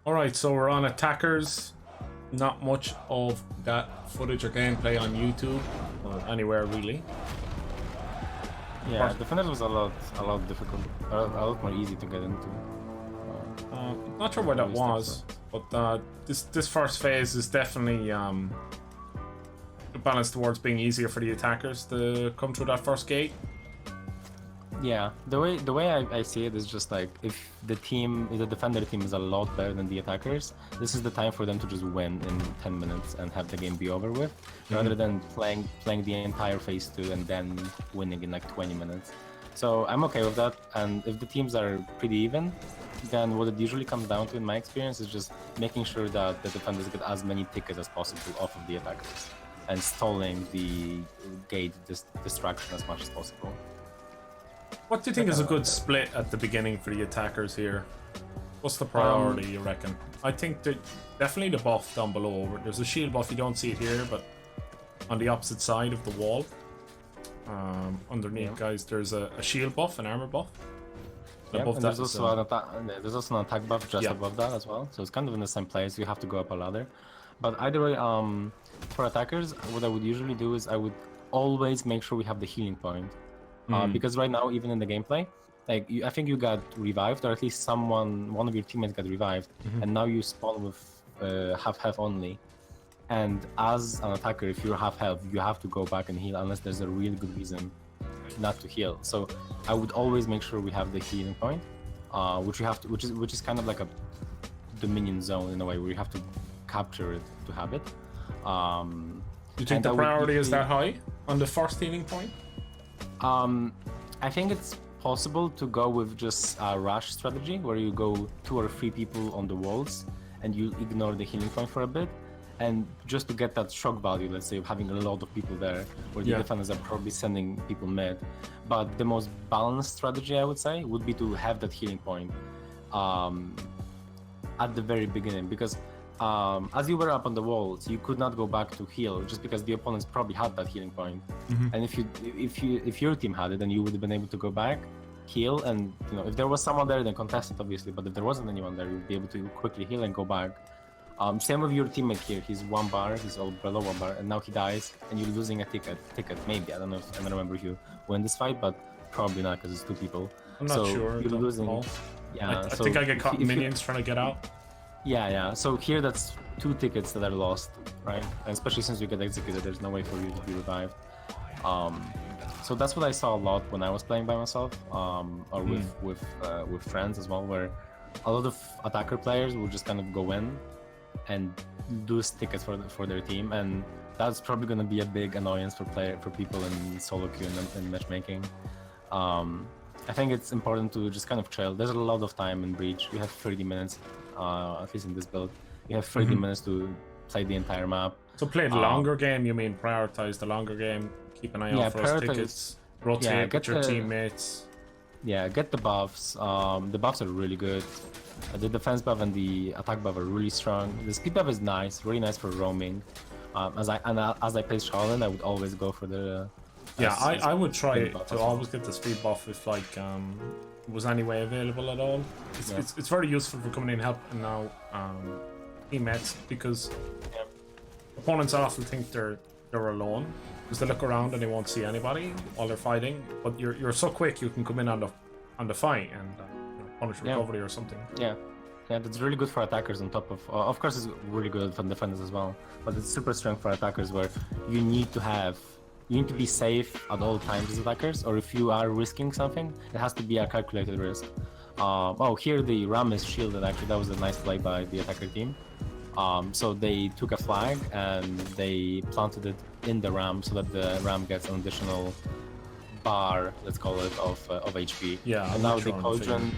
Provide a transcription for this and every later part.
Alright, so we're on attackers. Not much of that footage or gameplay on YouTube or anywhere really. Yeah, defenders was a lot difficult, a lot more easy to get into. Not sure where that was, but this first phase is definitely balanced towards being easier for the attackers to come through that first gate. Yeah, the way I see it is just like if the defender team is a lot better than the attackers, this is the time for them to just win in 10 minutes and have the game be over with, rather than playing the entire phase 2 and then winning in like 20 minutes. So I'm okay with that, and if the teams are pretty even, then what it usually comes down to, in my experience, is just making sure that the defenders get as many tickets as possible off of the attackers, and stalling the gate distraction as much as possible. What do you think is a good split at the beginning for the attackers here? What's the priority, you reckon? I think that definitely the buff down below. There's a shield buff, you don't see it here, but on the opposite side of the wall, underneath, guys, there's a shield buff, an armor buff. Yeah, and there's also an attack buff just above that as well. So it's kind of in the same place. You have to go up a ladder. But either way, for attackers, what I would usually do is I would always make sure we have the healing point. Because right now, even in the gameplay, like I think you got revived, or at least one of your teammates got revived, and now you spawn with half health only. And as an attacker, if you're half health, you have to go back and heal unless there's a really good reason not to heal. So I would always make sure we have the healing point, which is kind of like a dominion zone in a way, where you have to capture it to have it. Do you think the priority is that high on the first healing point? I think it's possible to go with just a rush strategy, where you go 2 or 3 people on the walls and you ignore the healing point for a bit, and just to get that shock value, let's say, of having a lot of people there, where the defenders are probably sending people mid. But the most balanced strategy, I would say, would be to have that healing point at the very beginning, because as you were up on the walls, you could not go back to heal just because the opponents probably had that healing point. And if your team had it, then you would have been able to go back, heal, and if there was someone there, then contest it, obviously. But if there wasn't anyone there, you'd be able to quickly heal and go back. Same with your teammate here. He's 1 bar, he's all below 1 bar, and now he dies, and you're losing a ticket. Maybe, I don't know. I don't remember if you win this fight, but probably not, because it's 2 people. I'm not sure. You're losing. Yeah, I think I get caught in minions trying to get out. Yeah. So here, that's 2 tickets that are lost, right? And especially since you get executed, there's no way for you to be revived. So that's what I saw a lot when I was playing by myself, or with friends as well, where a lot of attacker players will just kind of go in and lose tickets for their team, and that's probably going to be a big annoyance for people in solo queue and matchmaking. I think it's important to just kind of chill. There's a lot of time in Breach. You have 30 minutes, at least in this build. You have 30 minutes to play the entire map. So play the longer game, you mean prioritize the longer game, keep an eye out for those tickets, rotate with your teammates. Yeah, get the buffs. The buffs are really good. The defense buff and the attack buff are really strong. The speed buff is nice, really nice for roaming. As I play Shaolin, I would always go for the... I would try to always get the speed buff if was any way available at all. It's very useful for coming in helping now teammates, because opponents often think they're alone, because they look around and they won't see anybody while they're fighting. But you're so quick, you can come in on the fight and punish recovery or something. Yeah, that's really good for attackers. On top of course, it's really good for defenders as well. But it's super strong for attackers, where you need to be safe at all times as attackers, or if you are risking something, it has to be a calculated risk. Here the ram is shielded. Actually, that was a nice play by the attacker team. So they took a flag and they planted it in the ram, so that the ram gets an additional bar, let's call it, of HP. Yeah. And now the cauldron.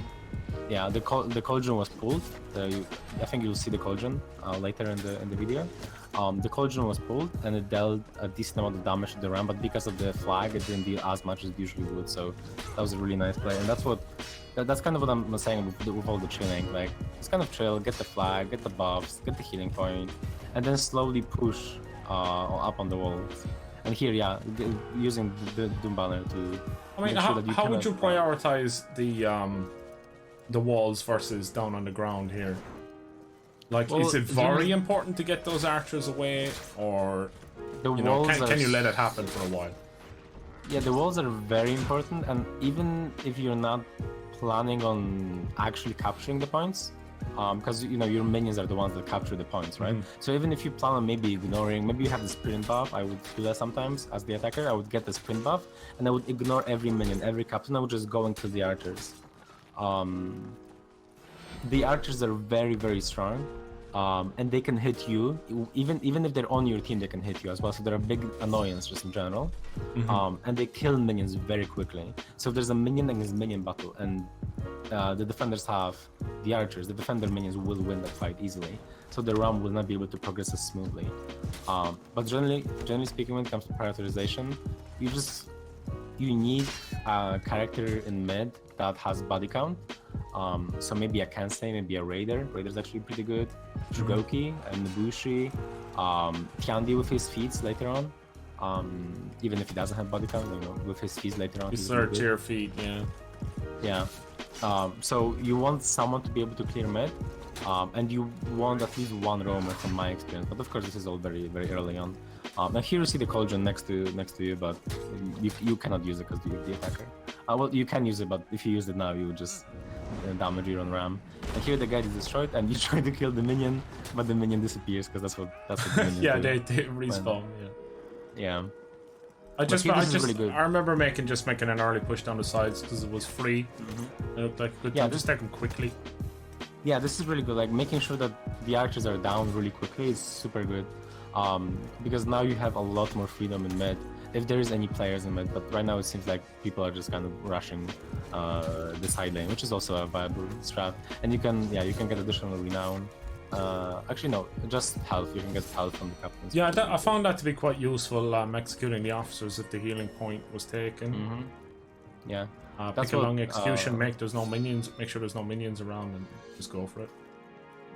Yeah, the cauldron was pulled. I think you'll see the cauldron later in the video. The cauldron was pulled and it dealt a decent amount of damage to the ram, but because of the flag, it didn't deal as much as it usually would. So that was a really nice play, and that's kind of what I'm saying with all the chilling. Like, just kind of chill, get the flag, get the buffs, get the healing point, and then slowly push up on the walls. And here, using the Doom banner to. I mean, how would you prioritize the walls versus down on the ground here? Like, Well, is it very important to get those archers away, or can you let it happen for a while? Yeah, the walls are very important, and even if you're not planning on actually capturing the points, because your minions are the ones that capture the points, right? So even if you plan on maybe ignoring, maybe you have the sprint buff. I would do that sometimes as the attacker. I would get the sprint buff, and I would ignore every minion, every captain. I would just go and kill the archers. The archers are very, very strong, and they can hit you. Even if they're on your team, they can hit you as well. So they're a big annoyance just in general, and they kill minions very quickly. So if there's a minion against minion battle, and the defenders have the archers, the defender minions will win that fight easily. So the realm will not be able to progress as smoothly. But generally speaking, when it comes to prioritization, you need a character in mid that has body count. So maybe a Kensei, maybe a Raider. Raider's actually pretty good. Jugoki and Nobushi. Kyandi with his feats later on. Even if he doesn't have body count, with his feats later on. His third tier feat, yeah. Yeah. So you want someone to be able to clear mid, and you want at least one roamer from my experience. But of course, this is all very, very early on. And here you see the cauldron next to you, but you cannot use it because you're the attacker. Well, you can use it, but if you use it now, you would just damage your own ram. And here the guy is destroyed, and you try to kill the minion, but the minion disappears because that's what the minion yeah, do. they respawn. Yeah. I remember making an early push down the sides because it was free. It looked like a good time. Just take them quickly. Yeah, this is really good. Like making sure that the archers are down really quickly is super good. Because now you have a lot more freedom in mid, if there is any players in mid. But right now it seems like people are just kind of rushing the side lane, which is also a viable strat. And you can get additional renown. Actually no, just health. You can get health from the captains. Yeah, I found that to be quite useful, executing the officers if the healing point was taken. Yeah. Pick a long execution, make sure there's no minions around, and just go for it.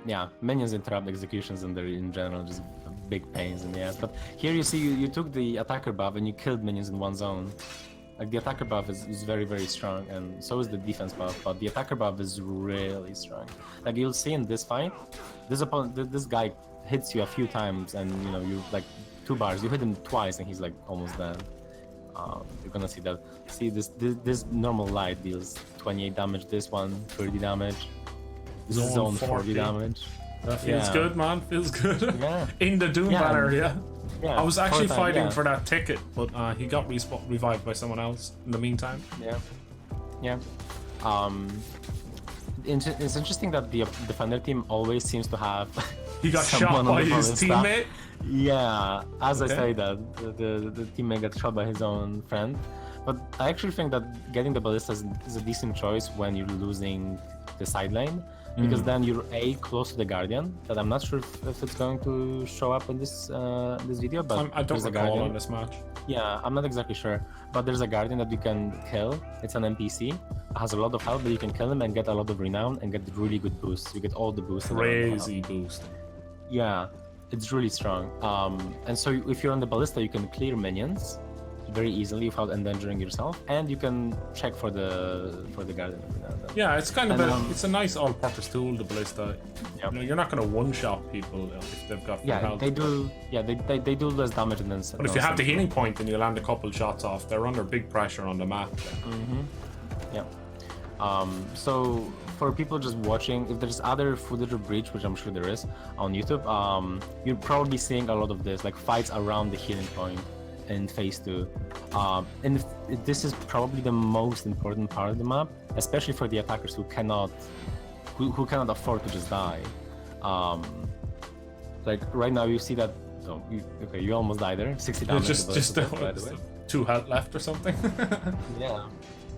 Yeah, minions interrupt executions, and they're in general just big pains in the ass. But here you see you took the attacker buff and you killed minions in one zone. Like the attacker buff is very, very strong, and so is the defense buff, but the attacker buff is really strong. Like you'll see in this fight, this guy hits you a few times, and you like 2 bars, you hit him twice and he's like almost dead. You're gonna see that. See this normal light deals 28 damage, this one 30 damage. This is zone 40 damage. That feels good, man. Feels good. Yeah. In the Doom banner, yeah. Yeah. I was actually fighting for that ticket, but he got revived by someone else in the meantime. Yeah. It's interesting that the defender team always seems to have he got shot by his teammate. Yeah, as I say that the teammate got shot by his own friend. But I actually think that getting the ballista is a decent choice when you're losing the side lane, because then you're close to the guardian. That I'm not sure if it's going to show up in this video, but I don't recall on this match. Yeah, I'm not exactly sure, but there's a guardian that you can kill. It's an NPC, has a lot of health, but you can kill him and get a lot of renown and get really good boosts. You get all the boosts. Crazy boost. Yeah, it's really strong. And so if you're on the ballista, you can clear minions very easily without endangering yourself, and you can check for the guardian every now and then. Yeah, it's kind of it's a nice all-purpose tool, the ballista. Yep. You're not going to one-shot people if they've got full health. They do. Yeah, they do less damage than. But if you have the healing point and you land a couple shots off, they're under big pressure on the map. Yeah. So for people just watching, if there's other footage of Breach, which I'm sure there is on YouTube, you're probably seeing a lot of this, like fights around the healing point in phase 2, and this is probably the most important part of the map, especially for the attackers who cannot afford to just die. Like right now you see that you almost died there, 60 damage. Just 2 health left or something. Yeah,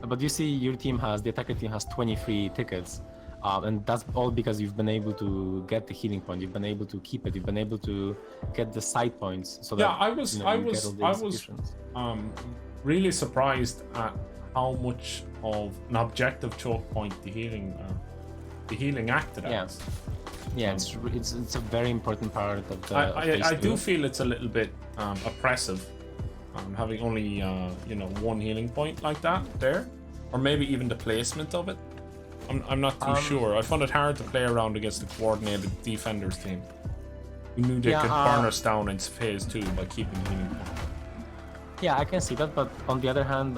but you see the attacker team has 23 tickets. And that's all because you've been able to get the healing point. You've been able to keep it. You've been able to get the side points. So that I was really surprised at how much of an objective choke point the healing acted as. Yeah, it's a very important part of the. I do feel it's a little bit oppressive, having only one healing point like that there, or maybe even the placement of it. I'm not too sure. I found it hard to play around against the coordinated defenders team. We knew they could burn us down in phase 2 by keeping healing point. Yeah, I can see that, but on the other hand,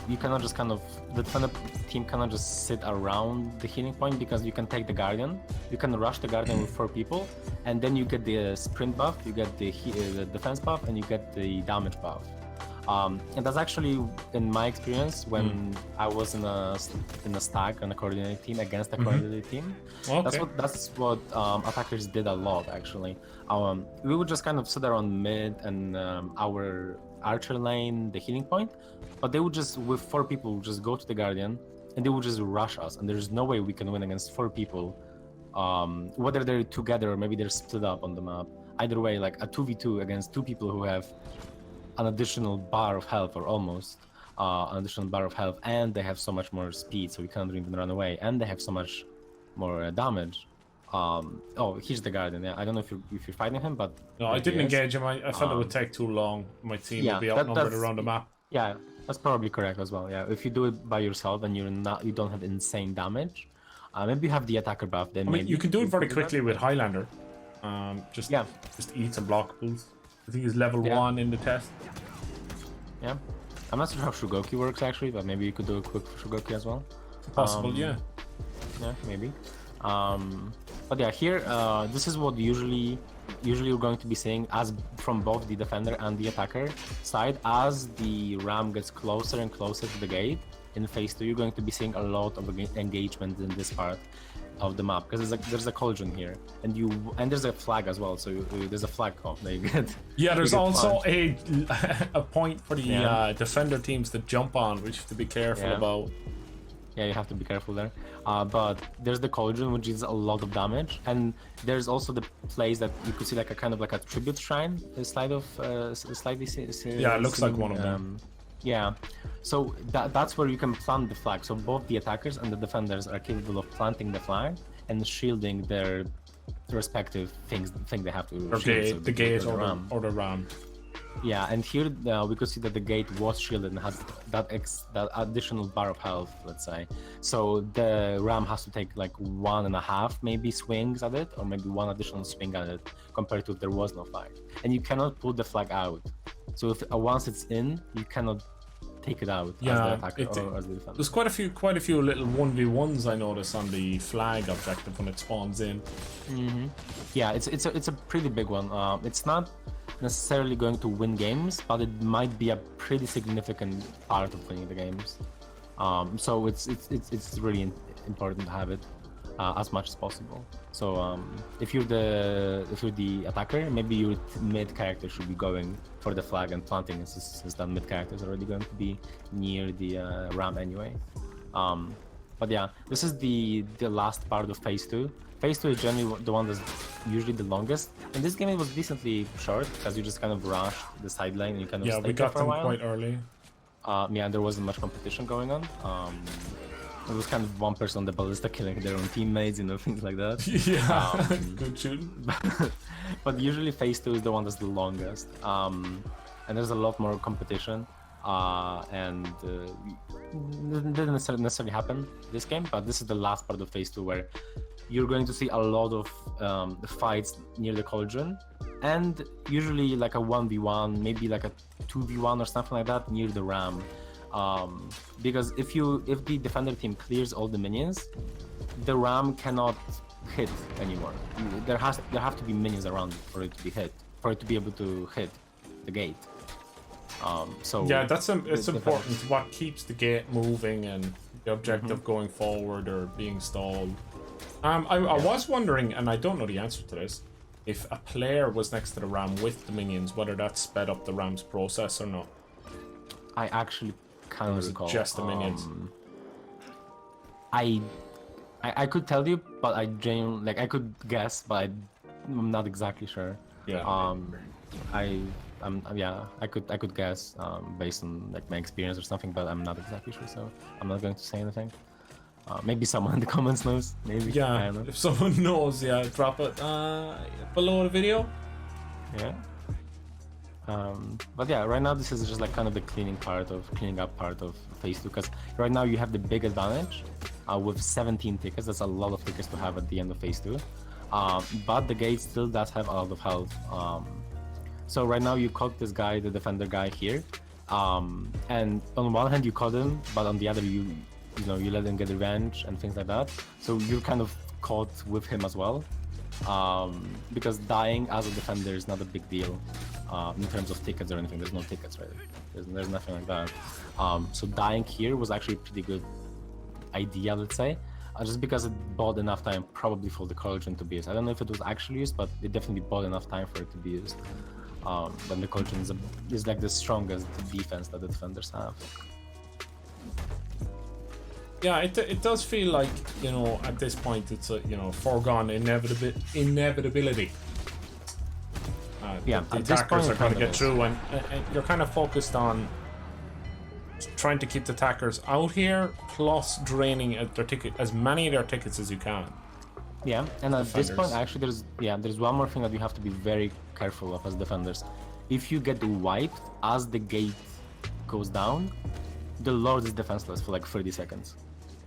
you cannot just kind of, the defender team cannot just sit around the healing point, because you can take the Guardian, you can rush the Guardian with 4 people, and then you get the sprint buff, you get the defense buff, and you get the damage buff. And that's actually, in my experience, when I was in a stack on a coordinated team against a coordinated team. Okay. That's what attackers did a lot, actually. We would just kind of sit around mid and our archer lane, the healing point, but they would just, with 4 people, just go to the Guardian, and they would just rush us, and there's no way we can win against 4 people, whether they're together or maybe they're split up on the map. Either way, like a 2v2 against 2 people who have an additional bar of health, or almost an additional bar of health, and they have so much more speed, so we can't even run away, and they have so much more damage. Oh, here's the Guardian. Yeah, I don't know if you're fighting him, but no, I didn't engage him. I felt it would take too long. My team would be outnumbered around the map. Yeah, that's probably correct as well. Yeah, if you do it by yourself and you don't have insane damage, maybe you have the attacker buff. Then maybe you can do it very quickly with Highlander. Just eat some blockables. I think he's level 1 in the test. Yeah, I'm not sure how Shugoki works actually, but maybe you could do a quick Shugoki as well. Possible, yeah. Yeah, maybe. But yeah, here this is what usually you're going to be seeing, as from both the defender and the attacker side. As the ram gets closer and closer to the gate in phase 2, you're going to be seeing a lot of engagement in this part of the map, because there's a cauldron here, and there's a flag as well. So there's a flag that you get. Yeah, there's also a point for the defender teams to jump on, which you have to be careful about. Yeah, you have to be careful there. But there's the cauldron, which is a lot of damage, and there's also the place that you could see, like a kind of like a tribute shrine, slightly. Yeah, it looks like one of them. Yeah, so that's where you can plant the flag. So both the attackers and the defenders are capable of planting the flag and shielding their respective thing they have to shield. So the gate or the ram. Yeah, and here we could see that the gate was shielded and has that additional bar of health, let's say. So the ram has to take like 1.5 maybe swings at it, or maybe 1 additional swing at it, compared to if there was no flag. And you cannot pull the flag out. So if once it's in, you cannot take it out as the attacker or as the defender. There's quite a few little 1v1s I noticed on the flag objective when it spawns in. Yeah, it's a pretty big one. It's not necessarily going to win games, but it might be a pretty significant part of winning the games. So it's really important to have it as much as possible. So if you're the attacker, maybe your mid character should be going for the flag and planting, since that mid character is already going to be near the ram anyway. But yeah, this is the last part of phase 2. Phase 2 is generally the one that's usually the longest. In this game it was decently short, because you just kind of rush the side lane and you kind of stay there for a while. We got them quite early. Yeah, there wasn't much competition going on. It was kind of one person on the ballista killing their own teammates, things like that. Yeah, good shooting. But usually phase 2 is the one that's the longest. And there's a lot more competition. And it didn't necessarily happen this game, but this is the last part of phase 2 where you're going to see a lot of fights near the cauldron, and usually like a 1v1, maybe like a 2v1 or something like that near the ram. Because if the defender team clears all the minions, the ram cannot hit anymore. There have to be minions around it for it to be hit, for it to be able to hit the gate. So yeah, it's important. What keeps the gate moving and the objective going forward or being stalled. I was wondering, and I don't know the answer to this, if a player was next to the ram with the minions, whether that sped up the ram's process or not. I actually can't recall. Just the minions. I could tell you, but I genuinely, I could guess, but I'm not exactly sure. Yeah. I could guess based on like my experience or something, but I'm not exactly sure, so I'm not going to say anything. Maybe someone in the comments knows. Maybe. Yeah. I don't know. If someone knows, yeah, drop it below the video. Yeah. But yeah, right now this is just like kind of the cleaning up part of phase 2, because right now you have the big advantage with 17 tickets. That's a lot of tickets to have at the end of phase 2. But the gate still does have a lot of health. So right now you caught this guy, the defender guy here, and on one hand you caught him, but on the other you let him get revenge and things like that. So you're kind of caught with him as well, because dying as a defender is not a big deal in terms of tickets or anything. There's no tickets, right? There's nothing like that. So dying here was actually a pretty good idea, let's say. Just because it bought enough time probably for the Cauldron to be used. I don't know if it was actually used, but it definitely bought enough time for it to be used. When the Cauldron is like the strongest defense that the defenders have. Yeah, it does feel like, at this point it's a, foregone inevitability. Yeah, the attackers are going to get through, and you're kind of focused on trying to keep the attackers out here, plus draining as many of their tickets as you can. Yeah, and at this point, actually, there's one more thing that you have to be very careful of as defenders. If you get wiped as the gate goes down, the Lord is defenseless for like 30 seconds.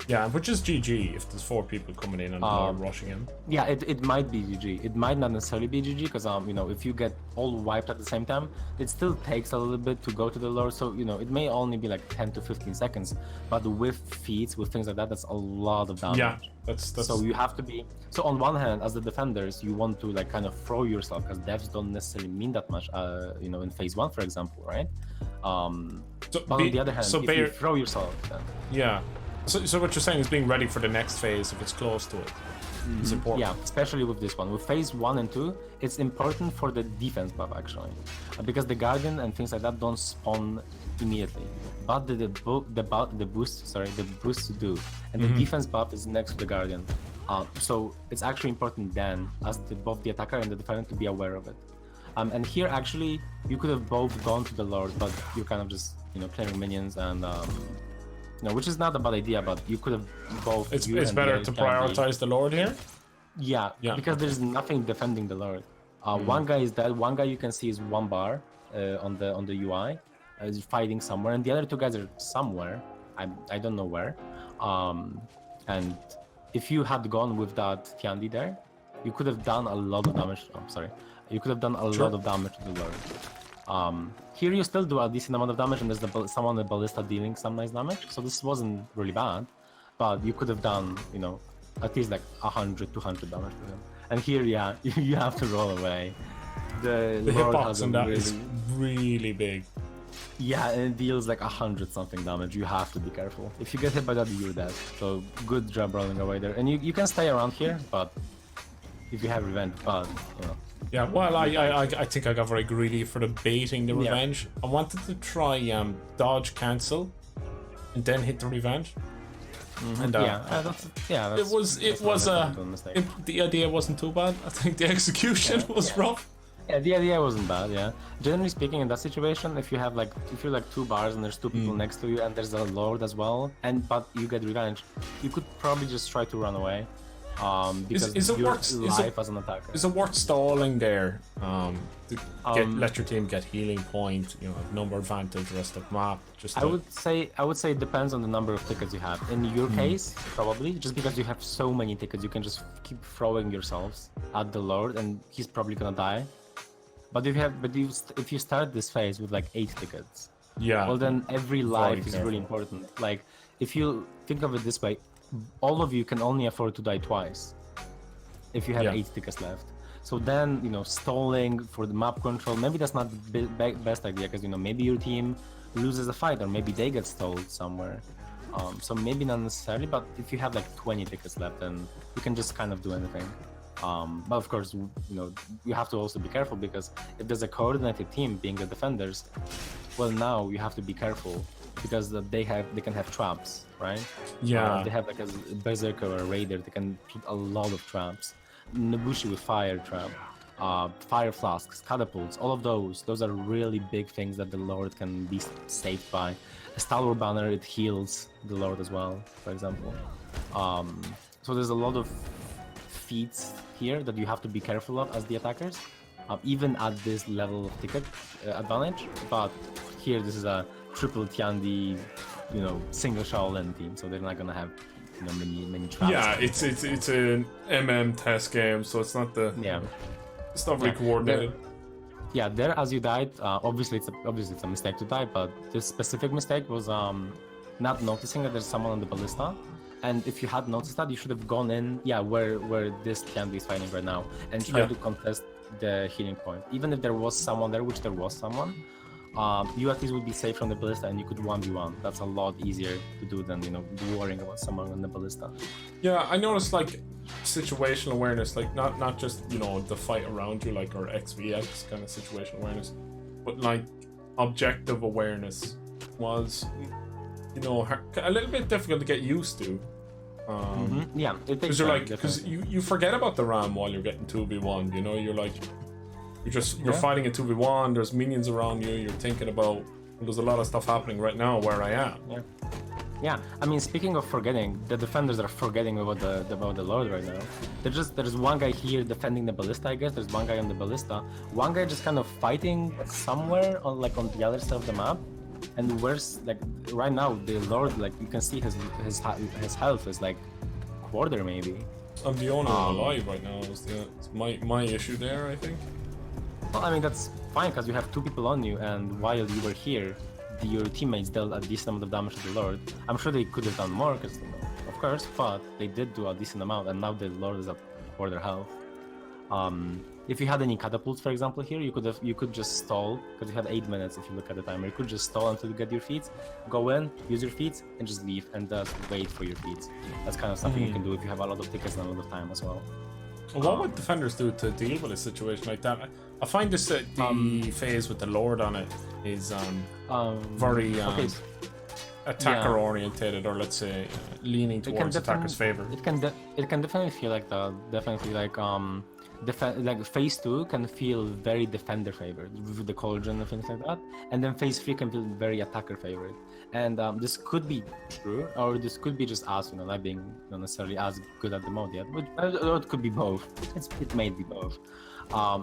Yeah, which is GG if there's 4 people coming in and Lord rushing him. Yeah, it might be GG. It might not necessarily be GG, because if you get all wiped at the same time, it still takes a little bit to go to the Lord. So it may only be like 10 to 15 seconds, but with feats, with things like that, that's a lot of damage. Yeah, that's so you have to be. So on one hand, as the defenders, you want to like kind of throw yourself, because devs don't necessarily mean that much. In phase 1, for example, right? But on the other hand, if you throw yourself, then... Yeah. So what you're saying is being ready for the next phase if it's close to it. It's important. Yeah, especially with this one. With phase 1 and 2, it's important for the defense buff actually, because the Guardian and things like that don't spawn immediately, but the boosts do, and the defense buff is next to the Guardian. So it's actually important then, as both the attacker and the defender, to be aware of it. And here actually you could have both gone to the Lord, but you're kind of just clearing minions and. Which is not a bad idea, but you could have both. It's better to prioritize the Lord here. Yeah, because there's nothing defending the Lord. One guy is dead. One guy you can see is 1 bar on the UI, is fighting somewhere, and the other 2 guys are somewhere. I don't know where. And if you had gone with that Tiandi there, you could have done a lot of damage. Oh, sorry, you could have done a lot of damage to the Lord. Here you still do a decent amount of damage, and there's someone with Ballista dealing some nice damage, so this wasn't really bad, but you could have done, at least like 100, 200 damage to him. And here, yeah, you have to roll away. The hitbox on that is really big. Yeah, and it deals like 100 something damage. You have to be careful. If you get hit by that, you're dead. So good job rolling away there. And you can stay around here, but if you have revenge, but Yeah, well, I think I got very greedy for the baiting the revenge. I wanted to try dodge cancel and then hit the revenge. And the idea wasn't too bad. I think the execution was rough. Yeah, the idea wasn't bad. Yeah, generally speaking, in that situation, if you're like 2 bars and there's 2 people next to you and there's a Lord as well, but you get revenge, you could probably just try to run away. Because as an attacker. Is it worth stalling there? Let your team get healing point, number advantage, rest of map. I would say it depends on the number of tickets you have. In your case, probably just because you have so many tickets, you can just keep throwing yourselves at the Lord, and he's probably gonna die. But if you start this phase with like 8 tickets, well then every life is really important. Like if you think of it this way, all of you can only afford to die twice if you have 8 tickets left. So then, stalling for the map control, maybe that's not the best idea, because maybe your team loses a fight, or maybe they get stalled somewhere. So maybe not necessarily, but if you have like 20 tickets left, then you can just kind of do anything. But of course, you have to also be careful, because if there's a coordinated team being the defenders, well, now you have to be careful, because they can have traps, right? Yeah. They have like a berserker or a raider. They can put a lot of traps. Nobushi with fire trap, fire flasks, catapults. All of those are really big things that the Lord can be saved by. A Stalwart banner, it heals the Lord as well, for example. So there's a lot of feats here that you have to be careful of as the attackers. even at this level of ticket advantage. But here, this is a triple Tiandi, single Shaolin team, so they're not gonna have many traps. Yeah, it's an MM test game, so it's not it's not very coordinated. There as you died, obviously it's a mistake to die, but this specific mistake was not noticing that there's someone on the ballista. And if you had noticed that, you should have gone in, where this Tiandi is fighting right now, and try to contest the healing point. Even if there was someone there, which there was someone, you at least would be safe from the ballista, and you could 1v1. That's a lot easier to do than worrying about someone on the ballista. Yeah, I noticed like situational awareness, like not just the fight around you, like or XVX kind of situational awareness, but like objective awareness was a little bit difficult to get used to. Yeah, because you're like, because you forget about the RAM while you're getting 2v1. You're like, you're fighting a 2v1. There's minions around you. You're thinking about, there's a lot of stuff happening right now where I am. Yeah. I mean, speaking of forgetting, the defenders are forgetting about the Lord right now. There's one guy here defending the ballista. I guess there's one guy on the ballista. One guy just kind of fighting somewhere on the other side of the map. And where's right now the Lord, you can see his health is quarter maybe. I'm the only one alive right now. It's my issue there, I think. Well, I mean that's fine because you have two people on you, and while you were here, your teammates dealt a decent amount of damage to the Lord. I'm sure they could have done more, because of course, but they did do a decent amount, and now the Lord is at quarter health. If you had any catapults, for example, here, you could just stall, because you have 8 minutes if you look at the timer. You could just stall until you get your feats, go in, use your feats, and just leave, and just wait for your feats. That's kind of something you can do if you have a lot of tickets and a lot of time as well. What would defenders do to deal with a situation like that? I find this the phase with the Lord on it is very attacker orientated, or let's say leaning towards attacker's favor. It can definitely feel like that. Definitely phase 2 can feel very defender favored with the cauldron and things like that, and then phase 3 can feel very attacker favored. And this could be true, or this could be just us, not being necessarily as good at the mode yet. But it could be both. It may be both. One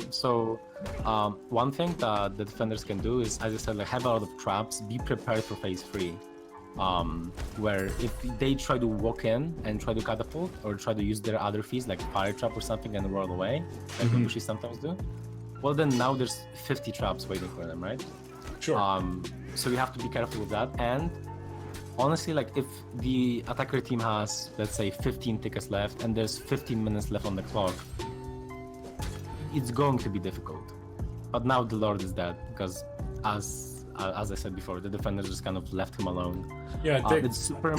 thing that the defenders can do is, as I said, have a lot of traps. Be prepared for phase 3. Where if they try to walk in and try to catapult or try to use their other feats like fire trap or something and roll away, like the bushy sometimes do, well then now there's 50 traps waiting for them, right? Sure. So you have to be careful with that. And honestly, if the attacker team has, let's say, 15 tickets left and there's 15 minutes left on the clock, it's going to be difficult. But now the Lord is dead because, as I said before, the defenders just kind of left him alone. Yeah, it's super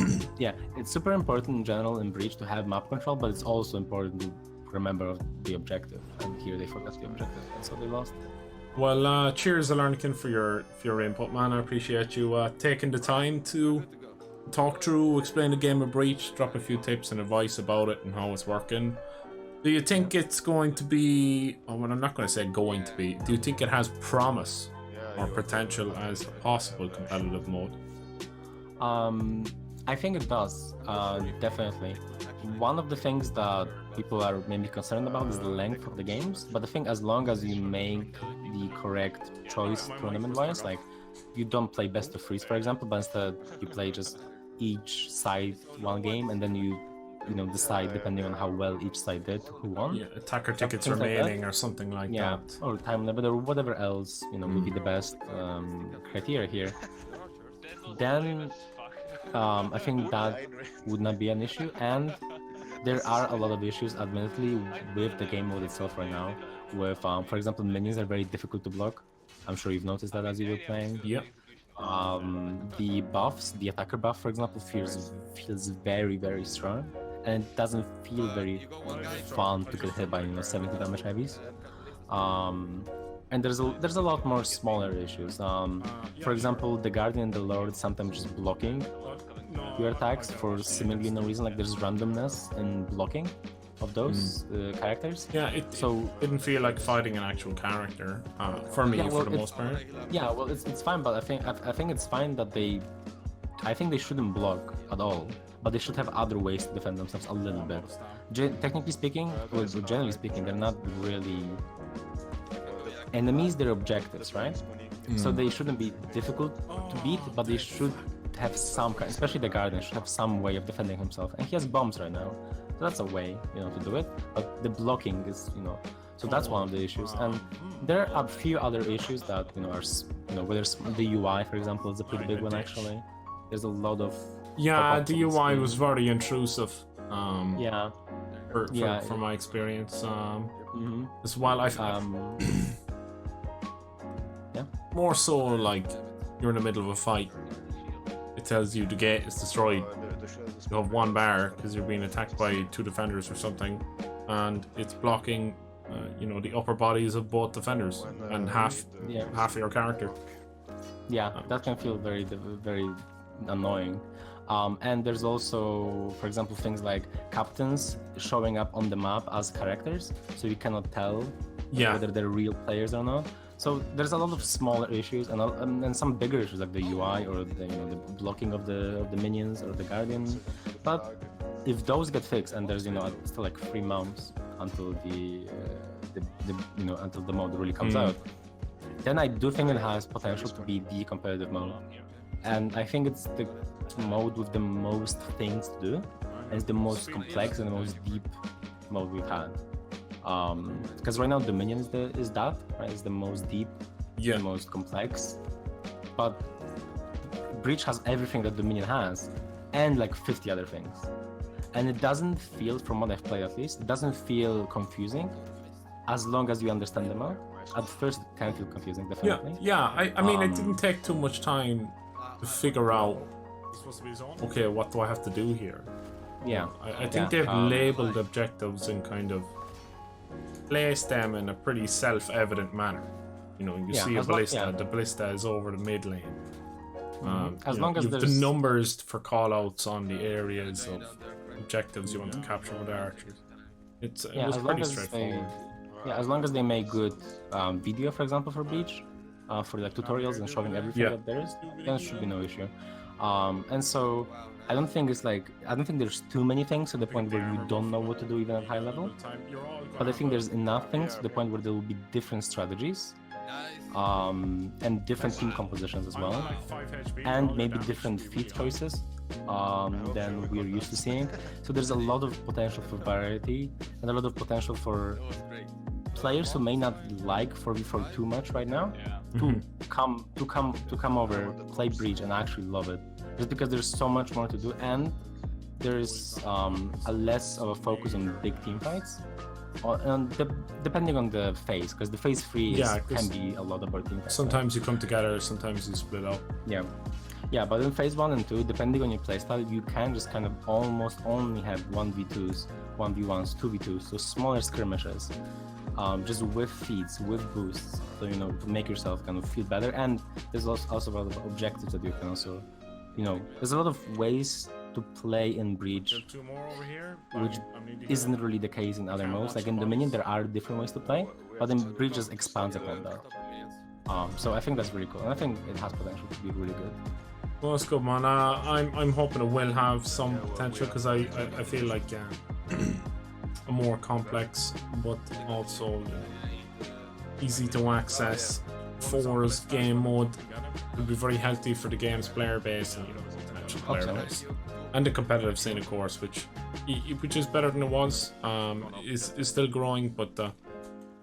important in general in Breach to have map control, but it's also important to remember the objective. And here they forgot the objective, and so they lost. Well, cheers, Alernakin, for your input, man. I appreciate you taking the time to talk through, explain the game of Breach, drop a few tips and advice about it and how it's working. Do you think it's going to be? Oh, well, I'm not going to say going to be. Do you think it has promise or potential as a possible competitive mode? I think it does, definitely. One of the things that people are maybe concerned about is the length of the games, but I think as long as you make the correct choice tournament-wise, you don't play best of threes, for example, but instead you play just each side one game, and then you decide depending on how well each side did who won. Yeah, attacker tickets remaining or something like that. Or time limit or whatever else would be the best criteria here. Then I think that would not be an issue, and there are a lot of issues, admittedly, with the game mode itself right now. With, for example, minions are very difficult to block. I'm sure you've noticed that as you were playing. Yep. The buffs, the attacker buff, for example, feels very, very strong, and it doesn't feel very fun to get hit by 70 damage heavies. And there's a lot more smaller issues. For example, the Guardian and the Lord sometimes just blocking your attacks for seemingly no reason. There's randomness in blocking of those characters. Yeah, it didn't feel like fighting an actual character for me, for the most part. Yeah, well, it's fine, but I think it's fine that I think they shouldn't block at all, but they should have other ways to defend themselves a little bit. Technically speaking, generally speaking, they're not really enemies their objectives, right? So they shouldn't be difficult to beat, but they should have some kind, especially the Guardian should have some way of defending himself. And he has bombs right now, so that's a way, to do it. But the blocking is, so that's one of the issues. And there are a few other issues that, are, whether the UI, for example, is a pretty big one actually. There's a lot of the UI was very intrusive. Yeah. From my experience, as well, yeah. More so like you're in the middle of a fight. It tells you the gate is destroyed. You have one bar because you're being attacked by two defenders or something, and it's blocking, the upper bodies of both defenders and half of your character. Yeah, that can feel very, very annoying. And there's also, for example, things like captains showing up on the map as characters, so you cannot tell whether they're real players or not. So there's a lot of smaller issues and some bigger issues like the UI or the blocking of the minions or the Guardian. But if those get fixed and there's still like 3 months until until the mode really comes out, then I do think it has potential to be the competitive mode. And I think it's the mode with the most things to do, and it's the most complex and the most deep mode we've had. Because right now Dominion is that, right? It's the most deep, the most complex. But Breach has everything that Dominion has, and like 50 other things. And it doesn't feel, from what I've played at least, it doesn't feel confusing as long as you understand the mode. At first, it can feel confusing, definitely. I mean, it didn't take too much time to figure out, okay, what do I have to do here? I think they've labeled objectives and kind of placed them in a pretty self-evident manner. You see a ballista, the ballista is over the mid lane. As long as you have there's the numbers for call-outs on the areas of objectives you want to capture with archers. It was pretty straightforward. As long as they make good video, for example, for Breach, for like tutorials and showing everything that there is, then it should be no issue. And so I don't think there's too many things to the point where you don't know what to do even at high level. But I think there's enough things to the point where there will be different strategies, and different team compositions as well, and maybe different feat choices than we're used to seeing. So there's a lot of potential for variety and a lot of potential for players who may not like 4v4 too much right now to come over, play Breach and actually love it, just because there's so much more to do, and there's a less of a focus on big team fights, depending on the phase, because the phase 3 can be a lot about team fights. Sometimes you come together, sometimes you split up. But in phase 1 and 2, depending on your playstyle, you can just kind of almost only have 1v2s, 1v1s, 2v2s, so smaller skirmishes, just with feats, with boosts, so to make yourself kind of feel better. And there's also a lot of objectives that you can also, there's a lot of ways to play in Breach, which isn't really the case in other modes. Like in Dominion, there are different ways to play, but in Breach just expands upon that. So I think that's really cool, and I think it has potential to be really good. Well, that's good, man. I'm hoping it will have some potential, because I feel like a more complex but also easy to access Fours game mode would be very healthy for the game's player base and potential player base, and the competitive scene, of course, which is better than it was. Is still growing, but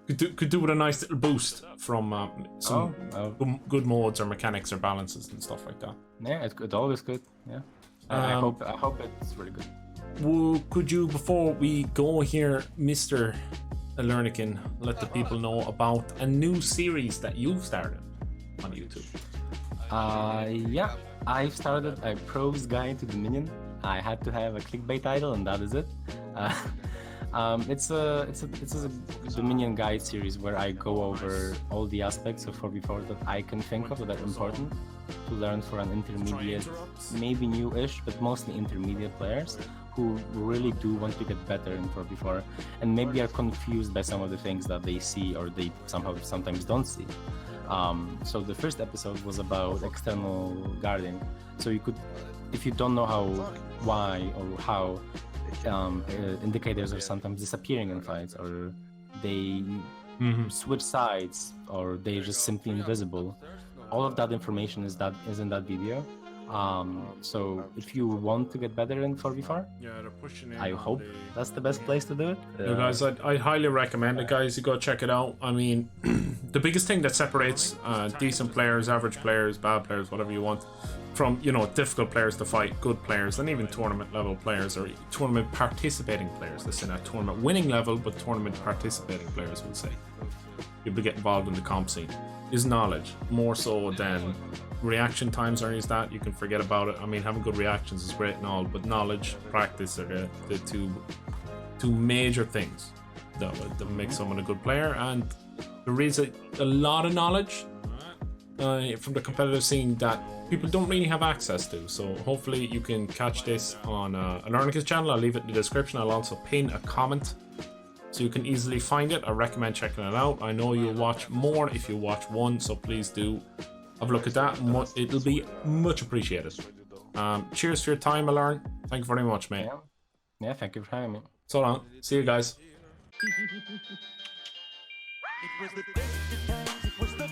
could do with a nice little boost from some good modes or mechanics or balances and stuff like that. Yeah, it's always good. Yeah, I hope it's really good. Could you, before we go here, Mr. Alernakin, let the people know about a new series that you've started on YouTube? I've started a Pro's Guide to Dominion. I had to have a clickbait title, and that is it. It's a Dominion guide series where I go over all the aspects of 4v4 that I can think of that are important to learn for an intermediate, maybe new-ish, but mostly intermediate players who really do want to get better in 4v4 and maybe are confused by some of the things that they see or they sometimes don't see. So the first episode was about external guarding. So you could, if you don't know why or how indicators are sometimes disappearing in fights, or they switch sides, or they're just simply invisible. All of that information is in that video. So if you want to get better in 4v4, Yeah, they're pushing in. I hope that's the best place to do it. Yeah, guys, I highly recommend it, guys. You go check it out. I mean, the biggest thing that separates decent players, average players, bad players, whatever you want, from, you know, difficult players to fight, good players, and even tournament level players, or tournament participating players. Let's say not tournament winning level, but tournament participating players would say. People get involved in the comp scene. Is knowledge more so than reaction times or any of that. You can forget about it. I mean, having good reactions is great and all, but knowledge, practice are the two major things that make someone a good player. And there is a lot of knowledge from the competitive scene that people don't really have access to. So hopefully you can catch this on Alernakin's channel. I'll leave it in the description. I'll also pin a comment so you can easily find it. I recommend checking it out. I know you'll watch more if you watch one, so please do have a look at that. It'll be much appreciated. Cheers for your time, Alern. Thank you very much, mate. Yeah, thank you for having me. So long. See you guys. It was the best of times, it was the